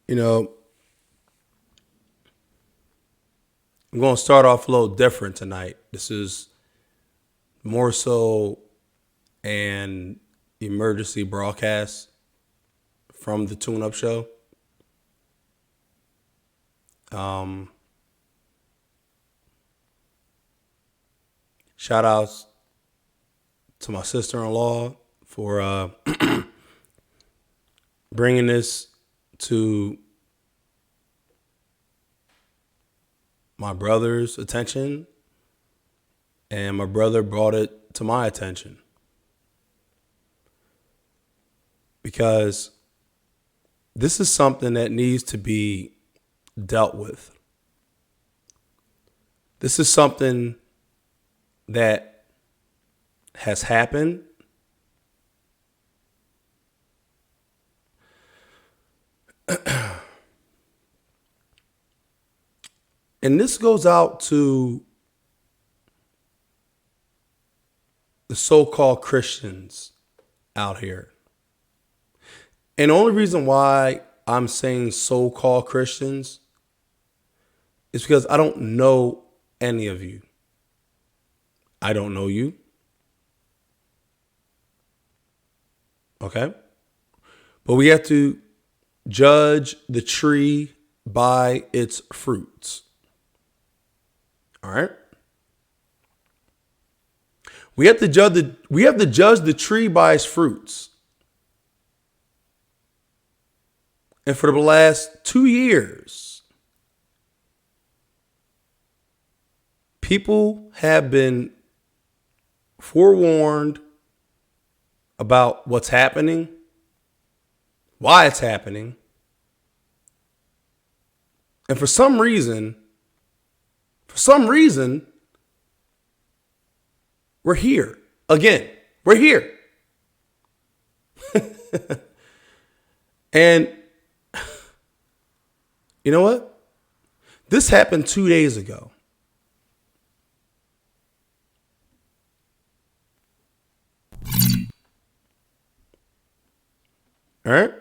You know, I'm going to start off a little different tonight. This is more so an emergency broadcast from the Tune Up Show. Shout outs to my sister-in-law for bringing this to my brother's attention, and my brother brought it to my attention because this is something that needs to be dealt with. This is something that has happened. And this goes out to the so-called Christians out here. And the only reason why I'm saying so-called Christians is because I don't know any of you. I don't know you. Okay? But we have to judge the tree by its fruits. All right? We have to judge the tree by its fruits. And for the last 2 years, people have been forewarned about what's happening, why it's happening. And for some reason, we're here again. We're here. And you know what? This happened 2 days ago. All right?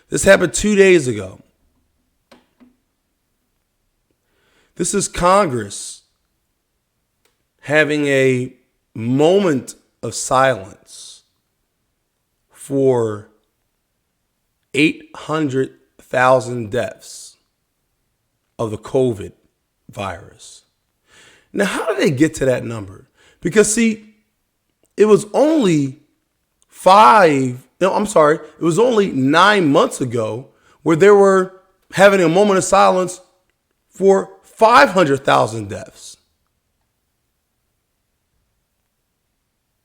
This happened 2 days ago. This is Congress having a moment of silence for 800,000 deaths of the COVID virus. Now, how did they get to that number? Because, see, it was only it was only 9 months ago where they were having a moment of silence for 500,000 deaths.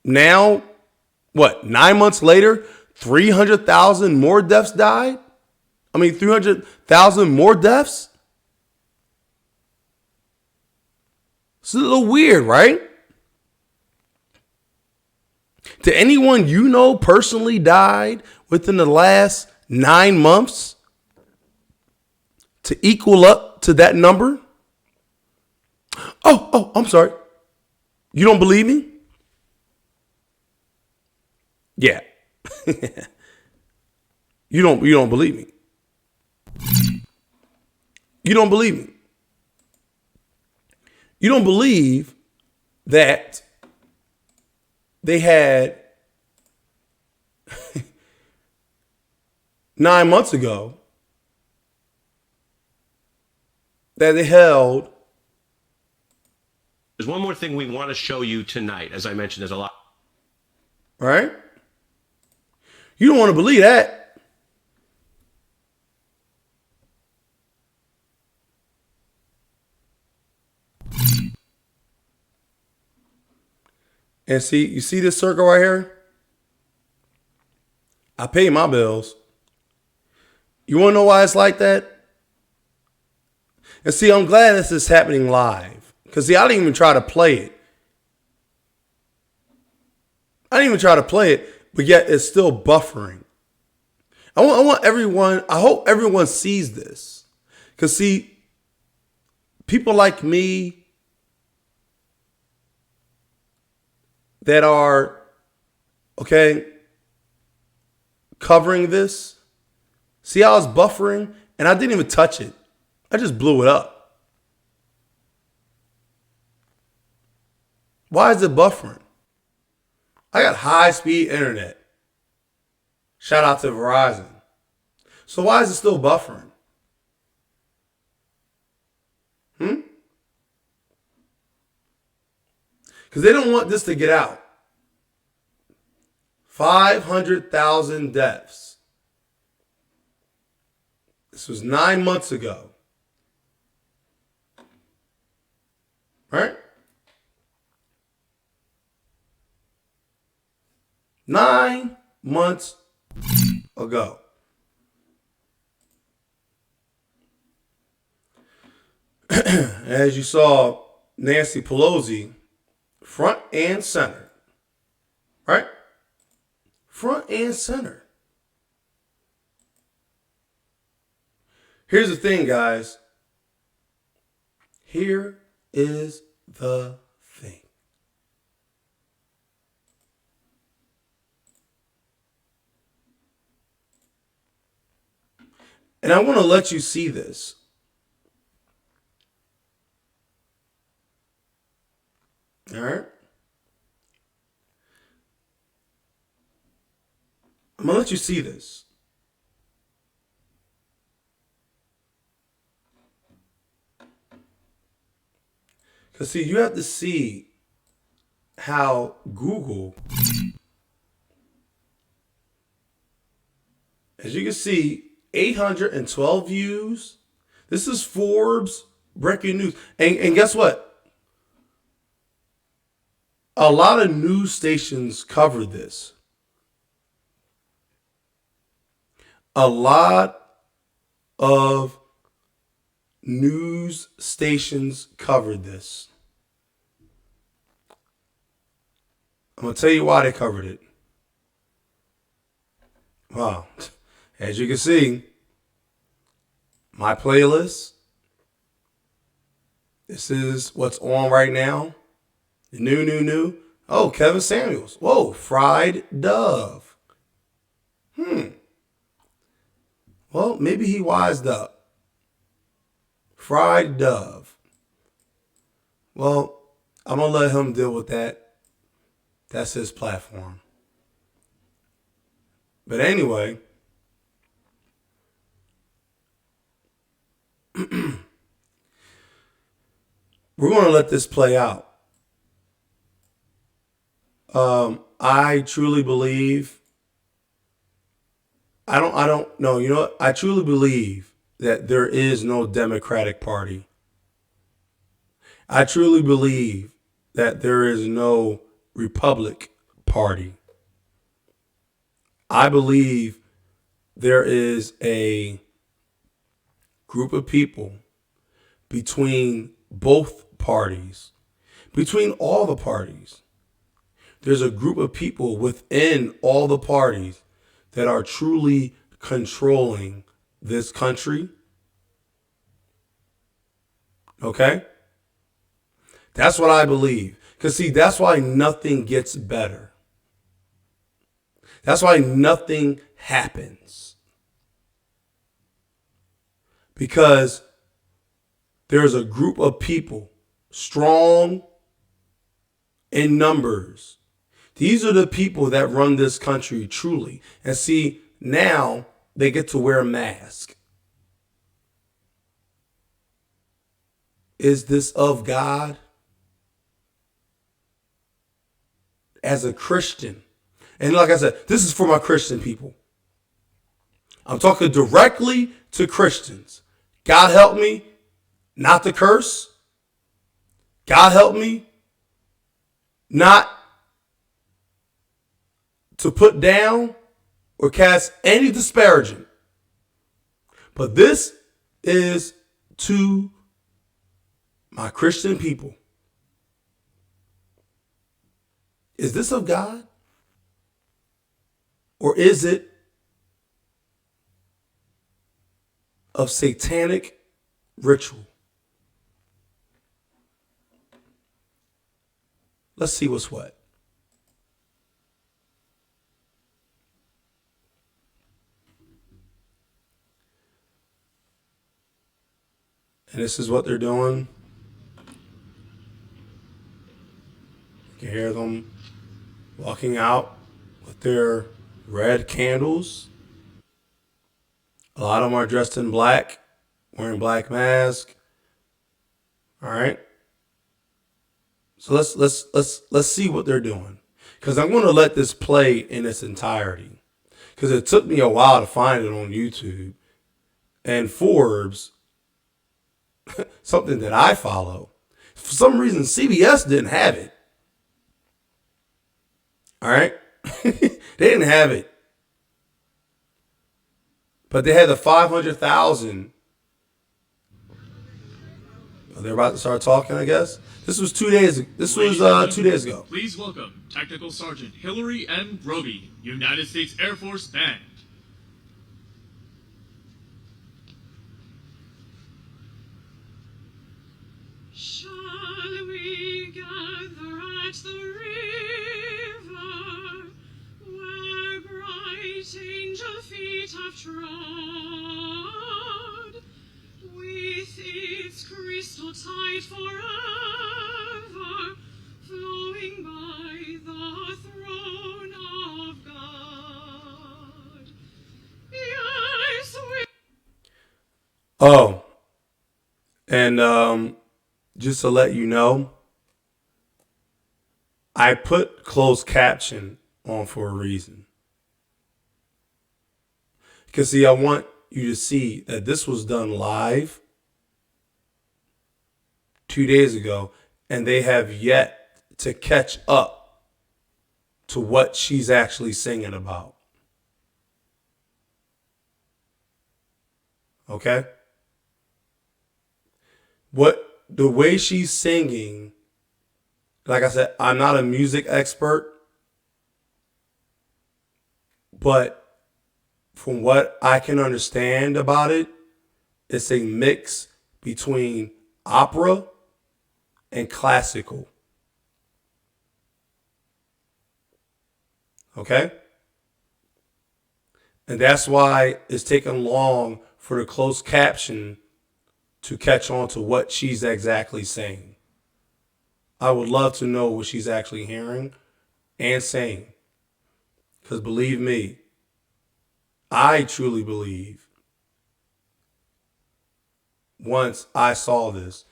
Now, 9 months later, 300,000 more deaths died? 300,000 more deaths? It's a little weird, right? Did anyone you know personally died within the last 9 months to equal up to that number? Oh, I'm sorry. You don't believe me? Yeah. You don't believe me. You don't believe me. You don't believe that they had 9 months ago that they held. There's one more thing we want to show you tonight. As I mentioned, there's a lot. All right? You don't want to believe that. And see, you see this circle right here? I pay my bills. You want to know why it's like that? And see, I'm glad this is happening live. Because see, I didn't even try to play it. But yet it's still buffering. I want everyone, I hope everyone sees this. Because see, people like me that are, okay, covering this, see how it's buffering? And I didn't even touch it. I just blew it up. Why is it buffering? I got high-speed internet. Shout out to Verizon. So why is it still buffering? Because they don't want this to get out. 500,000 deaths. This was 9 months ago. Right? 9 months ago. As you saw, Nancy Pelosi, front and center. Right? Front and center. Here's the thing, guys. Here is the thing. And I want to let you see this. All right? I'm going to let you see this. Because, see, you have to see how Google, as you can see, 812 views. This is Forbes breaking news. And guess what? A lot of news stations covered this. A lot of news stations covered this. I'm going to tell you why they covered it. Wow. As you can see, my playlist. This is what's on right now. The new. Oh, Kevin Samuels. Whoa, fried dove. Well, maybe he wised up. Fried dove. Well, I'm going to let him deal with that. That's his platform. But anyway, we're going to let this play out. I truly believe, I don't know, you know what? I truly believe that there is no Democratic Party. I truly believe that there is no Republic Party. I believe there is a group of people between both parties, between all the parties. There's a group of people within all the parties that are truly controlling this country. Okay? That's what I believe. Because, see, that's why nothing gets better. That's why nothing happens. Because there's a group of people, strong in numbers. These are the people that run this country truly. And see, now they get to wear a mask. Is this of God? As a Christian, and like I said, this is for my Christian people. I'm talking directly to Christians. God help me not to curse. God help me not to put down or cast any disparagement. But this is to my Christian people, is this of God? Or is it of satanic ritual? Let's see what's what. And this is what they're doing. You can hear them walking out with their red candles. A lot of them are dressed in black, wearing black masks. All right. So let's see what they're doing. Because I'm going to let this play in its entirety. Because it took me a while to find it on YouTube. And Forbes, something that I follow, for some reason CBS didn't have it. All right. They didn't have it. But they had the 500,000. They're about to start talking, I guess. This was 2 days. This was 2 days ago. Please welcome Technical Sergeant Hillary M. Roby, United States Air Force Band. Shall we gather at the river, where bright angel feet have trod, with its crystal tide forever flowing by the throne of God? Yes, we... Oh, and just to let you know, I put closed caption on for a reason. Because, see, I want you to see that this was done live 2 days ago, and they have yet to catch up to what she's actually singing about. Okay? The way she's singing, like I said, I'm not a music expert, but from what I can understand about it, it's a mix between opera and classical. Okay? And that's why it's taken long for the closed caption to catch on to what she's exactly saying. I would love to know what she's actually hearing and saying. Because believe me, I truly believe once I saw this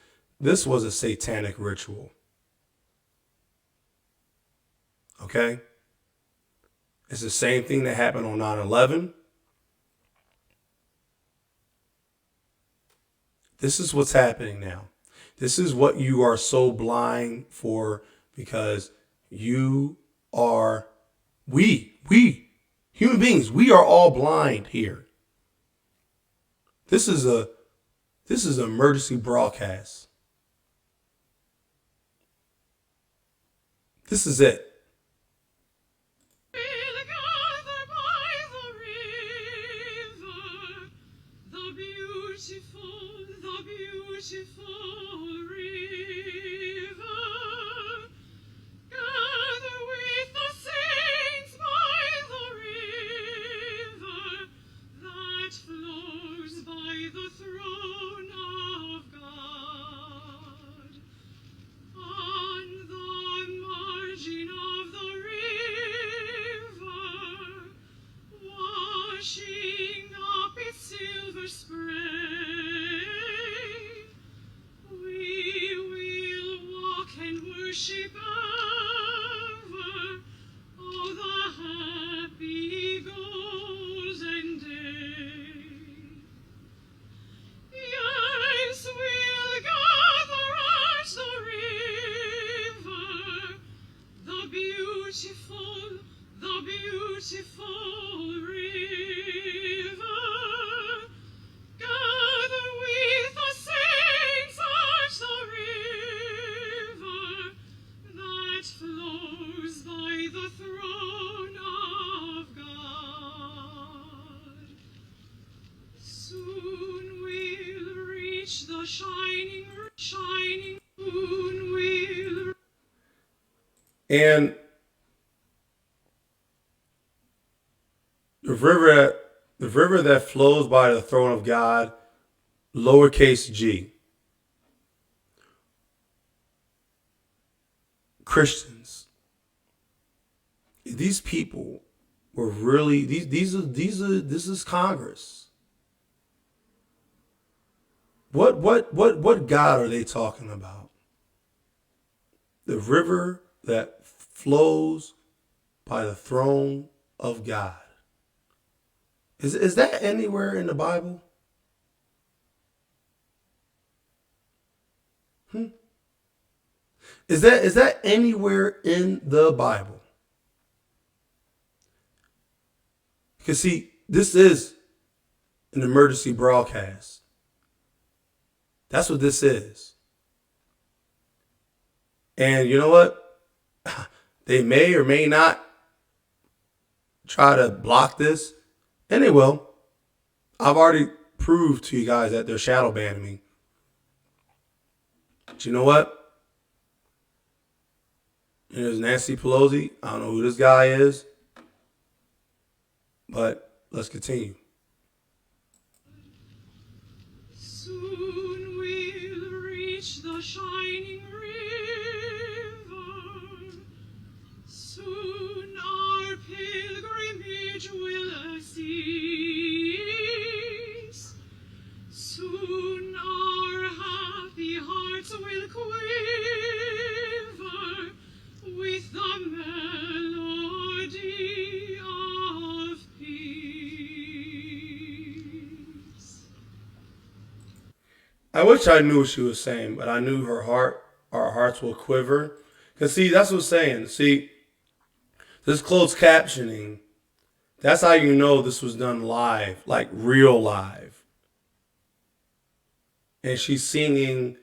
was a satanic ritual. Okay? It's the same thing that happened on 9/11. This is what's happening now. This is what you are so blind for, because you are, we, human beings, we are all blind here. This is an emergency broadcast. This is it. Beautiful river, gather with the saints by the river that flows by the throne of God. On the margin of the river, washing up its silver spray, worship ever, oh, the happy golden day. Yes, we'll gather at the river, the beautiful river. Gather with the saints at the river And the river that flows by the throne of God, lowercase g. Christians. These people were really this is Congress. What God are they talking about? The river that flows by the throne of God. Is that anywhere in the Bible? Is that anywhere in the Bible? Because see, this is an emergency broadcast. That's what this is. And you know what? They may or may not try to block this, and they will. I've already proved to you guys that they're shadow banning me. But you know what? There's Nancy Pelosi. I don't know who this guy is, but let's continue. Soon we'll reach the shining river. Soon our pilgrimage will cease. Soon our happy hearts will quiver with the melody of peace. I wish I knew what she was saying, but I knew our hearts will quiver. Because see, that's what I'm saying. See, this closed captioning, that's how you know this was done live, like real live. And she's singing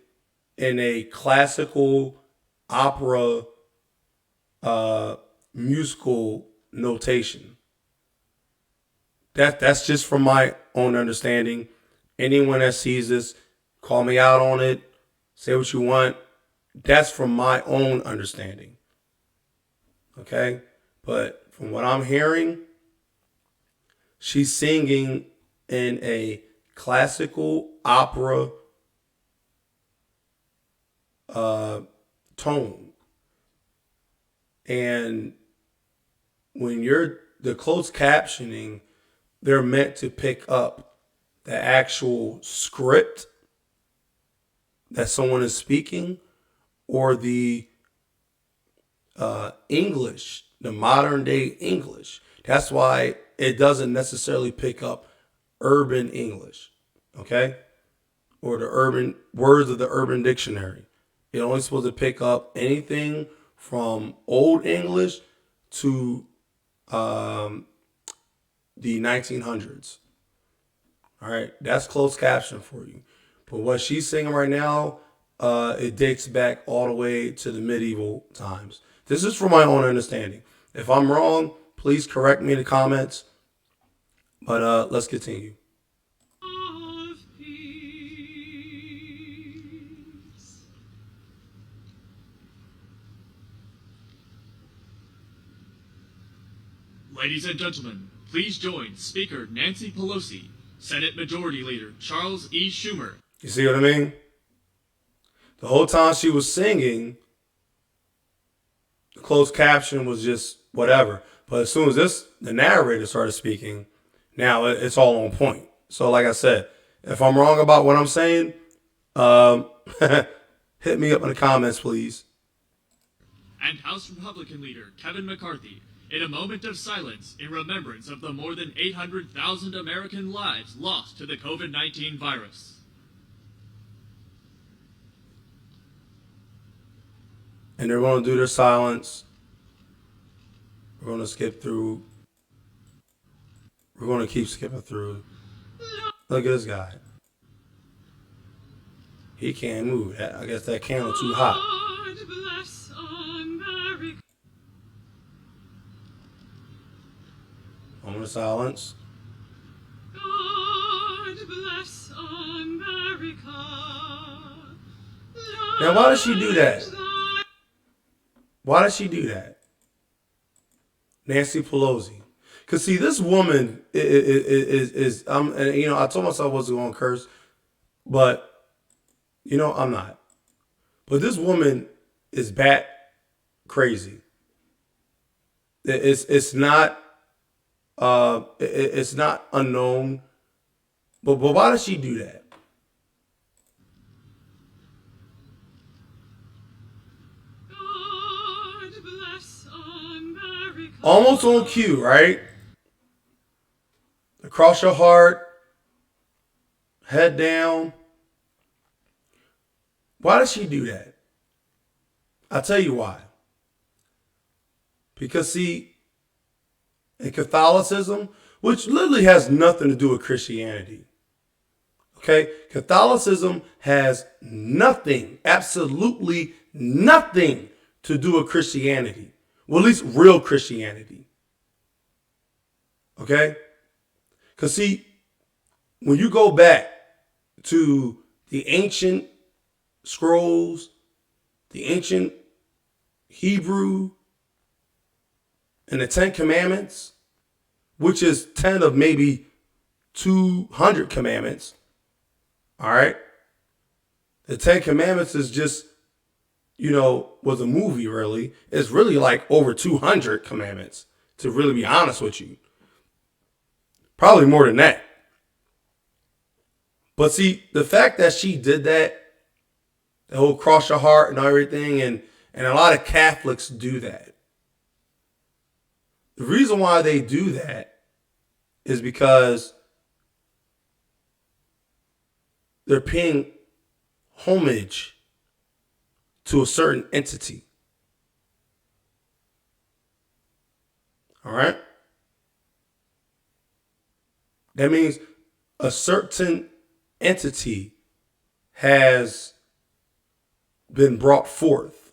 in a classical opera musical notation. That's just from my own understanding. Anyone that sees this, call me out on it, say what you want. That's from my own understanding. Okay? But from what I'm hearing, she's singing in a classical opera tone. And when you're the closed captioning, they're meant to pick up the actual script that someone is speaking or the English, the modern day English. That's why it doesn't necessarily pick up urban English, okay? Or the urban words of the urban dictionary. It's only supposed to pick up anything from Old English to the 1900s. All right, that's closed caption for you. But what she's singing right now, it dates back all the way to the medieval times. This is from my own understanding. If I'm wrong, please correct me in the comments. But let's continue. Of peace. Ladies and gentlemen, please join Speaker Nancy Pelosi, Senate Majority Leader Charles E. Schumer. You see what I mean? The whole time she was singing, the closed caption was just whatever. But as soon as the narrator started speaking, now it's all on point. So like I said, if I'm wrong about what I'm saying, hit me up in the comments, please. And House Republican Leader Kevin McCarthy, in a moment of silence in remembrance of the more than 800,000 American lives lost to the COVID-19 virus. And they're going to do their silence. We're going to skip through. We're going to keep skipping through. Look at this guy. He can't move. I guess that candle too hot. God bless America. Moment of silence. God bless America. Now, why does she do that? Why did she do that? Nancy Pelosi. Because, see, this woman is and, you know, I told myself I wasn't going to curse, but, you know, I'm not. But this woman is bat crazy. It's not it's not unknown. But why does she do that? God bless America. Almost on cue, right? Across your heart, head down. Why does she do that? I'll tell you why. Because, see, in Catholicism, which literally has nothing to do with Christianity, okay? Catholicism has nothing, absolutely nothing to do with Christianity. Well, at least real Christianity. Okay? Because, see, when you go back to the ancient scrolls, the ancient Hebrew, and the 10 Commandments, which is 10 of maybe 200 commandments, all right? The 10 Commandments is just, you know, was a movie, really. It's really like over 200 commandments, to really be honest with you. Probably more than that. But see, the fact that she did that, the whole cross your heart and everything, and a lot of Catholics do that. The reason why they do that is because they're paying homage to a certain entity. All right? That means a certain entity has been brought forth.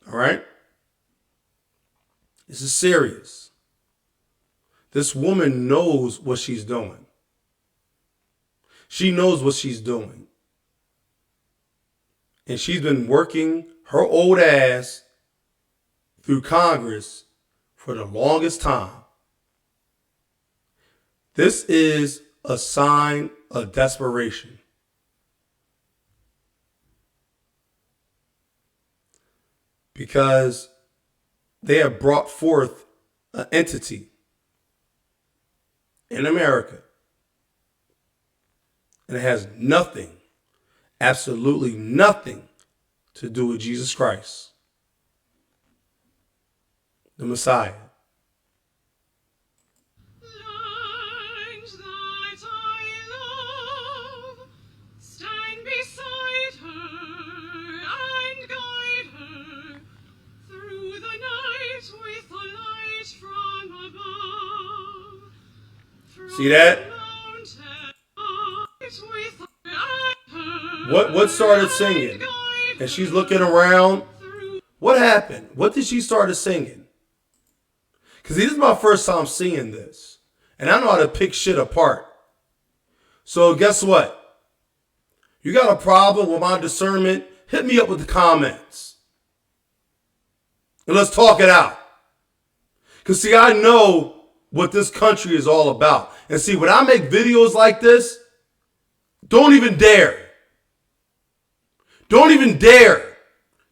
All right? This is serious. This woman knows what she's doing. She knows what she's doing. And she's been working her old ass through Congress for the longest time. This is a sign of desperation. Because they have brought forth an entity in America. And it has nothing, absolutely nothing to do with Jesus Christ, the Messiah. Land that I love, stand beside her and guide her through the night with a light from above. See that? What started singing? And she's looking around. What happened? What did she start singing? Because this is my first time seeing this. And I know how to pick shit apart. So guess what? You got a problem with my discernment? Hit me up with the comments. And let's talk it out. Because see, I know what this country is all about. And see, when I make videos like this, don't even dare. Don't even dare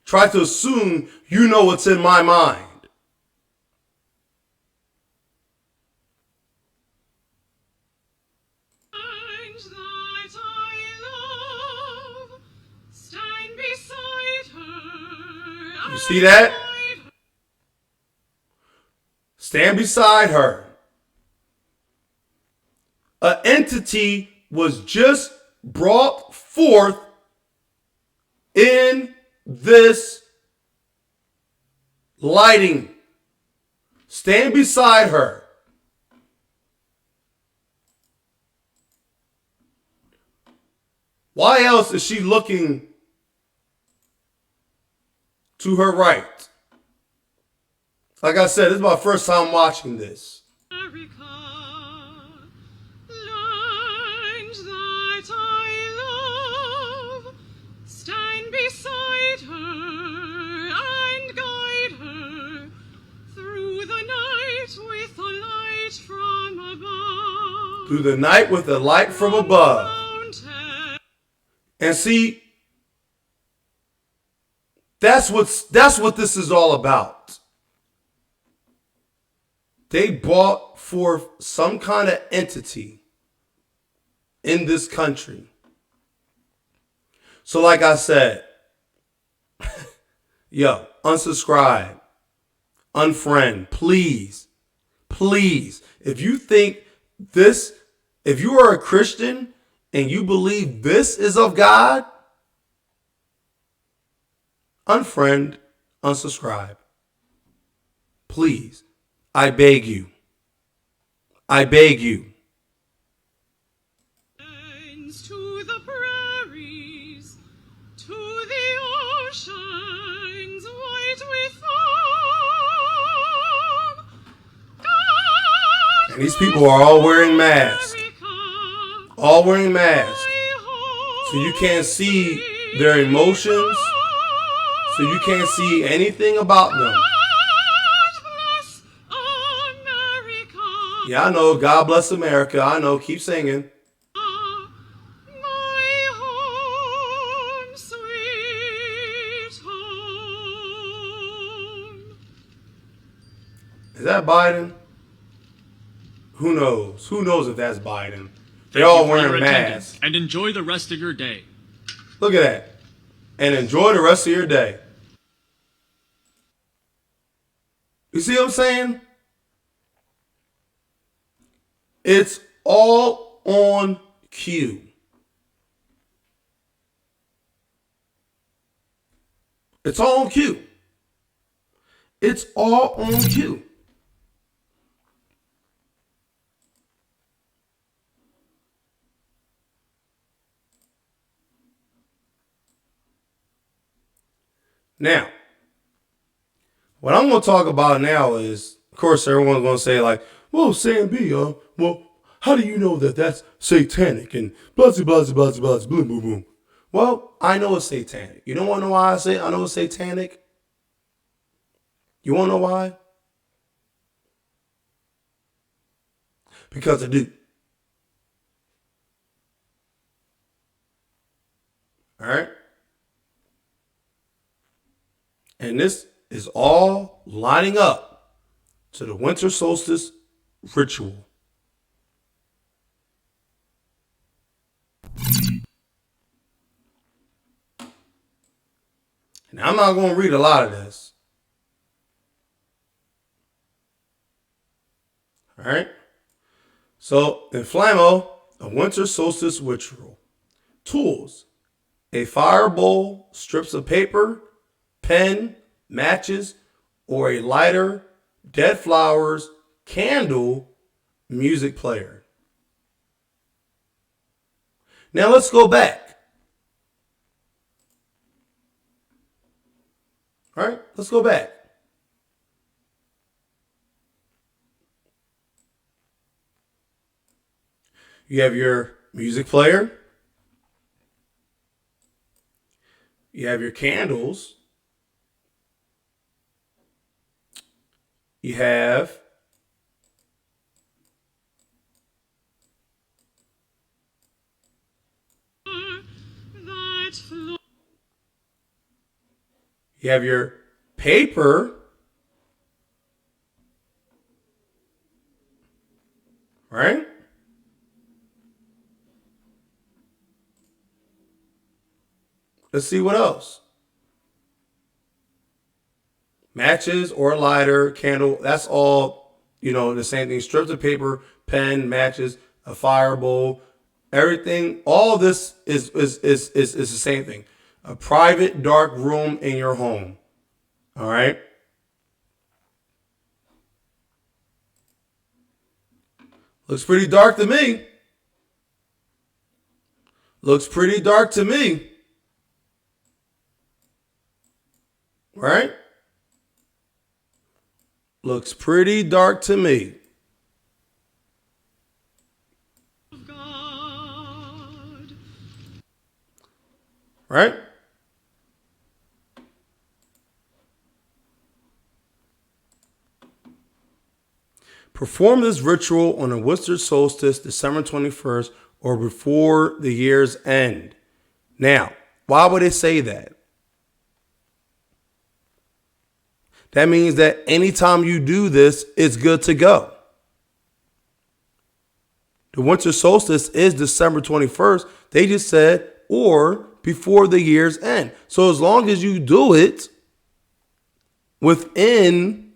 try to assume you know what's in my mind. That I love, stand beside her. You see that? Stand beside her. An entity was just brought forth in this lighting. Stand beside her. Why else is she looking to her right? Like I said, this is my first time watching this. America, land that I love, stand through the night with a light from above. And see, that's what this is all about. They brought forth some kind of entity in this country. So like I said, yo, unsubscribe, unfriend, please. Please, if you think this, if you are a Christian and you believe this is of God, unfriend, unsubscribe. Please, I beg you. I beg you. To the prairies, to the oceans white with foam. And these people are all wearing masks. All wearing masks. So you can't see their emotions. So you can't see anything about them. Yeah, I know. God bless America. I know. Keep singing. My home, sweet home. Is that Biden? Who knows? Who knows if that's Biden? They're all wearing masks. And enjoy the rest of your day. Look at that. And enjoy the rest of your day. You see what I'm saying? It's all on cue. It's all on cue. It's all on cue. Now, what I'm going to talk about now is, of course, everyone's going to say like, well, Sam B, well, how do you know that that's satanic and blah, blah, blah, blah, blah, boom, boom, boom. Well, I know it's satanic. You don't want to know why I say I know it's satanic? You want to know why? Because I do. All right? And this is all lining up to the winter solstice ritual. Now, I'm not going to read a lot of this. All right? So, Inflammo, a winter solstice ritual. Tools: a fire bowl, strips of paper, pen, matches, or a lighter, dead flowers, candle, music player. Now let's go back. All right, let's go back. You have your music player. You have your candles. You have your paper, right? Let's see what else. Matches or a lighter, candle, that's all, the same thing. Strips of paper, pen, matches, a fire bowl, everything. All this is the same thing. A private dark room in your home. All right? Looks pretty dark to me. Looks pretty dark to me. Right? Looks pretty dark to me. God. Right? Perform this ritual on the winter solstice, December 21st, or before the year's end. Now, why would they say that? That means that anytime you do this, it's good to go. The winter solstice is December 21st. They just said, or before the year's end. So as long as you do it within,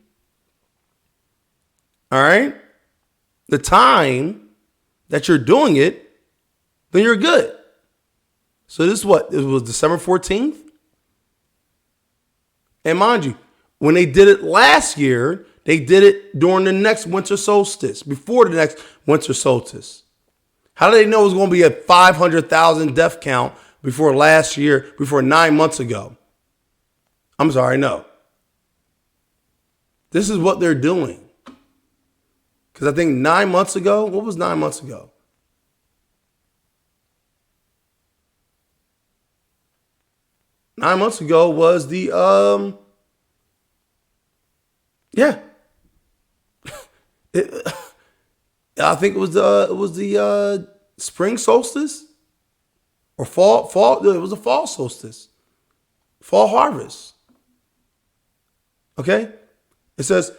all right, the time that you're doing it, then you're good. So this is what? It was December 14th. And mind you, when they did it last year, they did it during the next winter solstice, before the next winter solstice. How do they know it was going to be a 500,000 death count before last year, before 9 months ago? I'm sorry, no. This is what they're doing. Because I think 9 months ago, what was 9 months ago? Nine months ago was the, I think it was the spring solstice or fall. It was a fall solstice, fall harvest. Okay, it says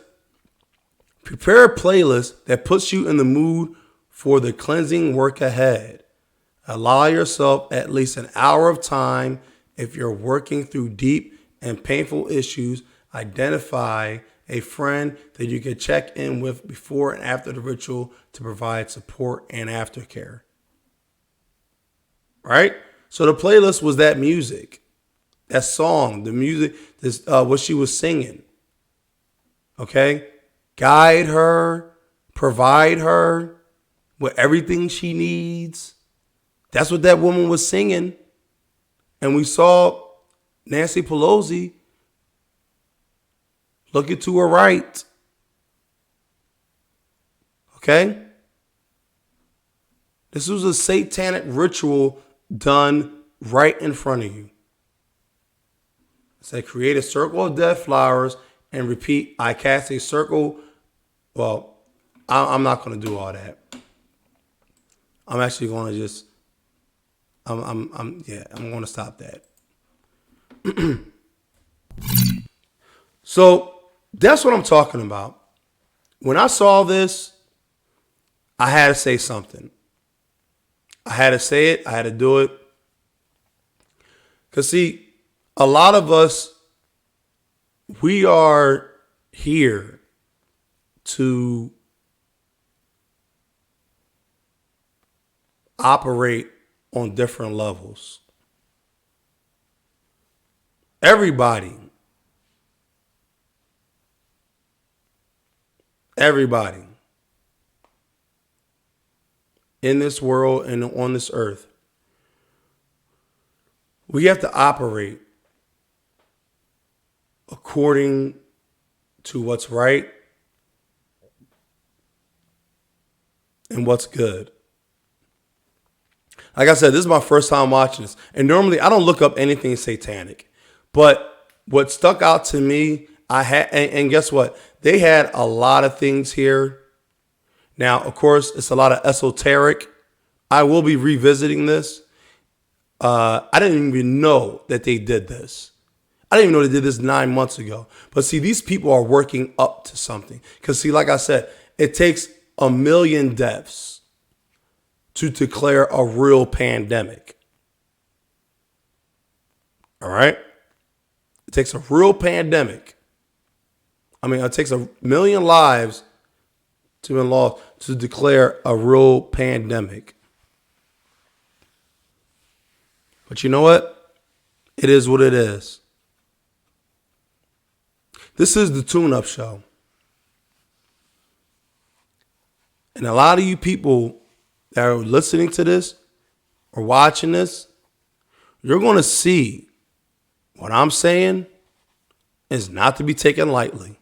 prepare a playlist that puts you in the mood for the cleansing work ahead. Allow yourself at least an hour of time if you're working through deep and painful issues. Identify a friend that you can check in with before and after the ritual to provide support and aftercare. Right? So the playlist was that music, that song, the music, this what she was singing. Okay? Guide her, provide her with everything she needs. That's what that woman was singing. And we saw Nancy Pelosi looking to her right. Okay? This was a satanic ritual done right in front of you. It said, create a circle of dead flowers and repeat, I cast a circle. Well, I'm not going to do all that. I'm actually going to just, I'm going to stop that. So that's what I'm talking about. When I saw this, I had to say something. I had to say it. I had to do it. Because, see, a lot of us, we are here to operate on different levels. Everybody in this world and on this earth, we have to operate according to what's right and what's good. Like I said, this is my first time watching this. And normally I don't look up anything satanic. But what stuck out to me, and guess what? They had a lot of things here. Now, of course, it's a lot of esoteric. I will be revisiting this. I didn't even know that they did this. I didn't even know they did this 9 months ago. But see, these people are working up to something. Because see, like I said, it takes 1 million deaths to declare a real pandemic. All right? It takes a real pandemic. I mean, it takes 1 million lives to be lost to declare a real pandemic. But you know what? It is what it is. This is the tune-up show. And a lot of you people that are listening to this or watching this, you're going to see what I'm saying is not to be taken lightly.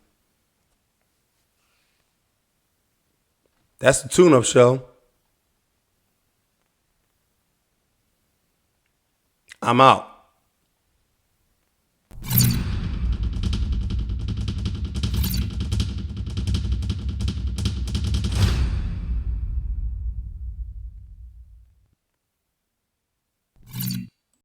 That's the tune-up show. I'm out.